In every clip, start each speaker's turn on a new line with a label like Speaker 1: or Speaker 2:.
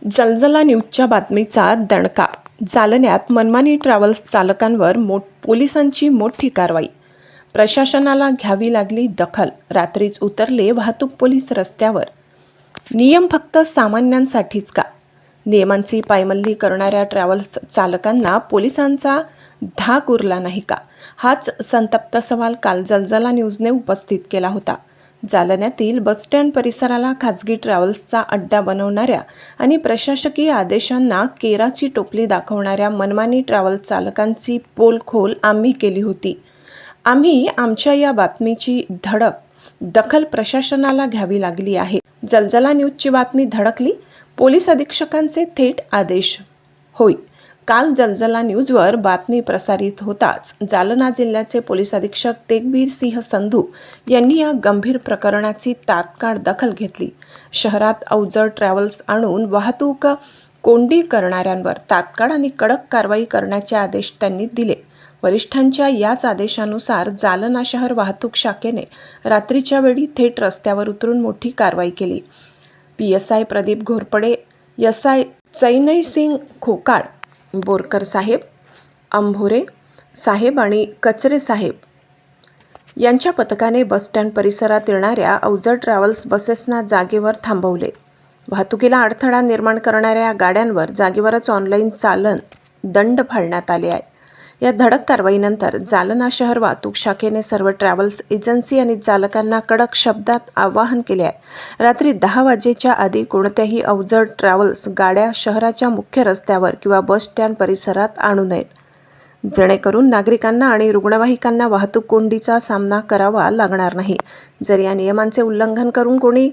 Speaker 1: जलजला न्यूजच्या बातमीचा दणका. जालन्यात मनमानी ट्रॅव्हल्स चालकांवर पोलिसांची मोठी कारवाई. प्रशासनाला घ्यावी लागली दखल. रात्रीच उतरले वाहतूक पोलीस रस्त्यावर. नियम फक्त सामान्यांसाठीच का? नियमांची पायमल्ली करणाऱ्या ट्रॅव्हल्स चालकांना पोलिसांचा धाक उरला नाही का? हाच संतप्त सवाल काल जलजला न्यूजने उपस्थित केला होता. जालन्यातील बसस्टँड परिसराला खाजगी ट्रॅव्हल्सचा अड्डा बनवणाऱ्या आणि प्रशासकीय आदेशांना केराची टोपली दाखवणाऱ्या मनमानी ट्रॅव्हल्स चालकांची पोलखोल आम्ही केली होती. आम्ही आमच्या या बातमीची दखल प्रशासनाला घ्यावी लागली आहे. जलजला न्यूजची बातमी धडकली. पोलीस अधीक्षकांचे थेट आदेश. होय, काल जलजला न्यूजवर बातमी प्रसारित होताच जालना जिल्ह्याचे पोलीस अधीक्षक तेगबीर सिंह संधू यांनी या गंभीर प्रकरणाची तात्काळ दखल घेतली. शहरात अवजड ट्रॅव्हल्स आणून वाहतूक कोंडी करणाऱ्यांवर तात्काळ आणि कडक कारवाई करण्याचे आदेश त्यांनी दिले. वरिष्ठांच्या याच आदेशानुसार जालना शहर वाहतूक शाखेने रात्रीच्या वेळी थेट रस्त्यावर उतरून मोठी कारवाई केली. PSI प्रदीप घोरपडे, SI चैनईसिंग खोकाड, बोरकर साहेब, अंभोरे साहेब आणि कचरे साहेब यांच्या पथकाने बसस्टँड परिसरात येणाऱ्या अवजड ट्रॅव्हल्स बसेसना जागेवर थांबवले. वाहतुकीला अडथळा निर्माण करणाऱ्या गाड्यांवर जागेवरच ऑनलाईन चालन दंड फाडण्यात आले आहे. या धडक कारवाईनंतर जालना शहर वाहतूक शाखेने सर्व ट्रॅव्हल्स एजन्सी आणि चालकांना कडक शब्दात आवाहन केले आहे. रात्री 10 वाजेच्या आधी कोणत्याही अवजड ट्रॅव्हल्स गाड्या शहराच्या मुख्य रस्त्यावर किंवा बस स्टँड परिसरात आणू नयेत, जेणेकरून नागरिकांना आणि रुग्णवाहिकांना वाहतूक कोंडीचा सामना करावा लागणार नाही. जर या नियमांचे उल्लंघन करून कोणी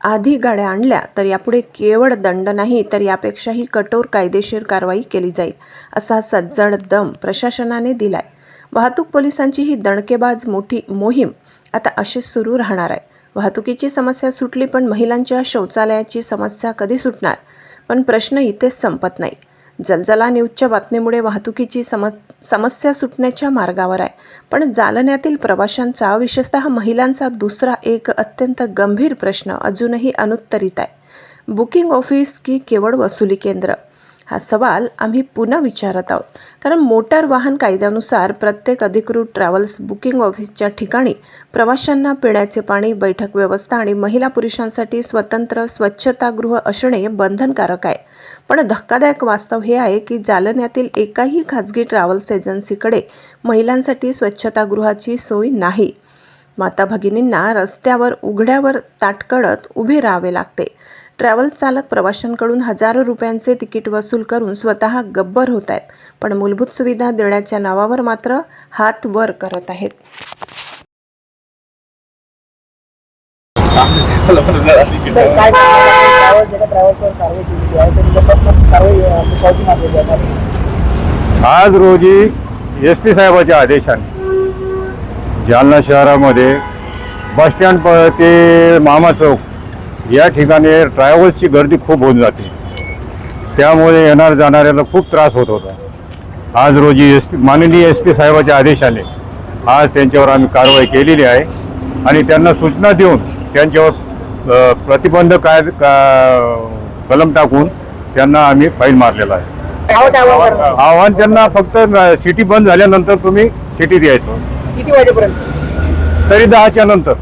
Speaker 1: आधी गाड्या आणल्या तर यापुढे केवळ दंड नाही तर यापेक्षाही कठोर कायदेशीर कारवाई केली जाईल, असा सज्जड दम प्रशासनाने दिलाय. वाहतूक पोलिसांची ही दणकेबाज मोठी मोहीम आता अशीच सुरू राहणार आहे. वाहतुकीची समस्या सुटली, पण महिलांच्या शौचालयाची समस्या कधी सुटणार? पण प्रश्न इथेच संपत नाही. जलजला न्यूजच्या बातमीमुळे वाहतुकीची समस्या सुटण्याच्या मार्गावर आहे, पण जालन्यातील प्रवाशांचा, विशेषतः महिलांचा दुसरा एक अत्यंत गंभीर प्रश्न अजूनही अनुत्तरित आहे. बुकिंग ऑफिस की केवळ वसुली केंद्र? हा सवाल आम्ही पुन्हा विचारत आहोत. कारण मोटार वाहन कायद्यानुसार प्रत्येक अधिकृत ट्रॅव्हल्स बुकिंग ऑफिसच्या ठिकाणी प्रवाशांना पिण्याचे पाणी, बैठक व्यवस्था आणि महिला पुरुषांसाठी स्वतंत्र स्वच्छतागृह असणे बंधनकारक आहे. पण धक्कादायक वास्तव हे आहे की जालन्यातील एकाही खाजगी ट्रॅव्हल्स एजन्सीकडे महिलांसाठी स्वच्छतागृहाची सोय नाही. माता भगिनींना रस्त्यावर उघड्यावर ताटकळत उभे राहावे लागते. ट्रॅव्हल्स चालक प्रवाशांकडून हजारो रुपयांचे तिकीट वसूल करून स्वतः गब्बर होत आहेत, पण मूलभूत सुविधा देण्याच्या नावावर मात्र हात वर करत आहेत.
Speaker 2: आज रोजी SP साहेबाच्या आदेशाने जालना शहरामध्ये बसस्टँड ते मामा चौक या ठिकाणी ट्रॅव्हल्सची गर्दी खूप होऊन जाते. त्यामुळे येणार जाणाऱ्याला खूप त्रास होत होता. आज रोजी माननीय SP साहेबाच्या आदेशाने आज त्यांच्यावर आम्ही कारवाई केलेली आहे आणि त्यांना सूचना देऊन त्यांच्यावर प्रतिबंध कलम टाकून त्यांना आम्ही फाईन मारलेला आहे. आव्हान त्यांना फक्त सिटी बंद झाल्यानंतर तुम्ही सिटीत यायचं.
Speaker 3: किती वाजेपर्यंत?
Speaker 2: तरी 10च्या नंतर.